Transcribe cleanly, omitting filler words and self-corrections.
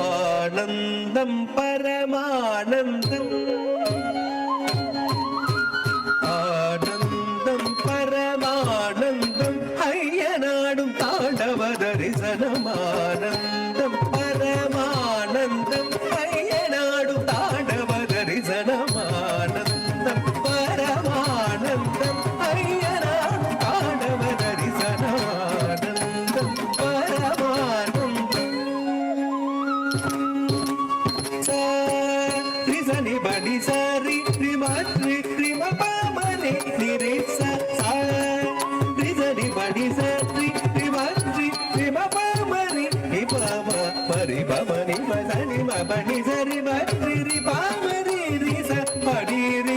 ஆனந்தம் பரமானந்தம் ஆனந்தம் பரமானந்தம் ஐயனாடும் தாண்டவ தரிசனமானந்தம் பரமானந்தம் ஐயனாடும் தாண்டவ தரிசனமானந்தம் பரமானந்தம் ஐயனாடும் தாண்டவ தரிசனமானந்தம் பரமானந்தம் சரி படி சரி ரிமத்ரி ரிம பமனே நிரேச சரி படி சரி ரிமத்ரி ரிம பமனே நிபம பரி பமனி மதனி மபனி சரி மத்ரி ரி பமரி ரி ச படி ரி